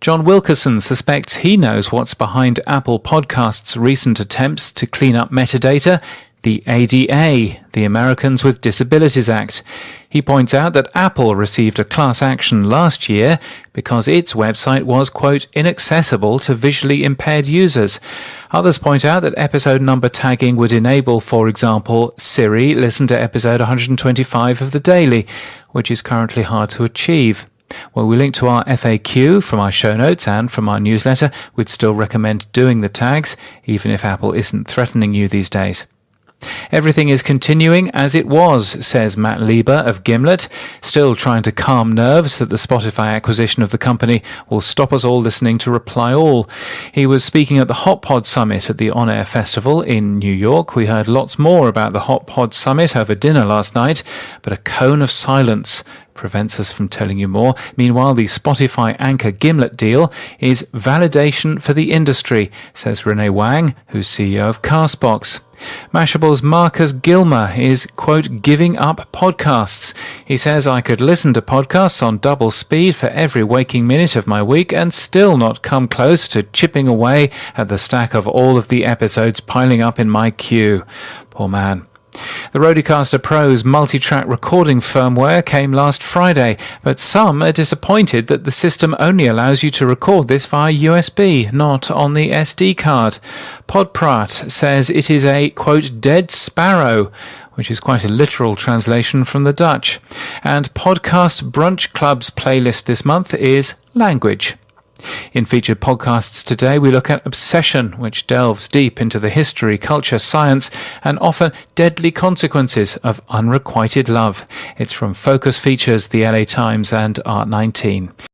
John Wilkerson suspects he knows what's behind Apple Podcasts' recent attempts to clean up metadata, the ADA, the Americans with Disabilities Act. He points out that Apple received a class action last year because its website was, quote, inaccessible to visually impaired users. Others point out that episode number tagging would enable, for example, Siri listen to episode 125 of The Daily, which is currently hard to achieve. Well, we link to our FAQ from our show notes and from our newsletter. We'd still recommend doing the tags, even if Apple isn't threatening you these days. Everything is continuing as it was, says Matt Lieber of Gimlet, still trying to calm nerves that the Spotify acquisition of the company will stop us all listening to Reply All. He was speaking at the HotPod Summit at the On Air Festival in New York. We heard lots more about the HotPod Summit over dinner last night, but a cone of silence prevents us from telling you more. Meanwhile, the Spotify Anchor Gimlet deal is validation for the industry, says Renee Wang, who's CEO of Castbox. Mashable's Marcus Gilmer is, quote, giving up podcasts. He says, I could listen to podcasts on double speed for every waking minute of my week and still not come close to chipping away at the stack of all of the episodes piling up in my queue. Poor man. The Rodecaster Pro's multi-track recording firmware came last Friday, but some are disappointed that the system only allows you to record this via USB, not on the SD card. Podprat says it is a, quote, dead sparrow, which is quite a literal translation from the Dutch. And Podcast Brunch Club's playlist this month is language. In featured podcasts today, we look at Obsession, which delves deep into the history, culture, science, and often deadly consequences of unrequited love. It's from Focus Features, the LA Times, and Art 19.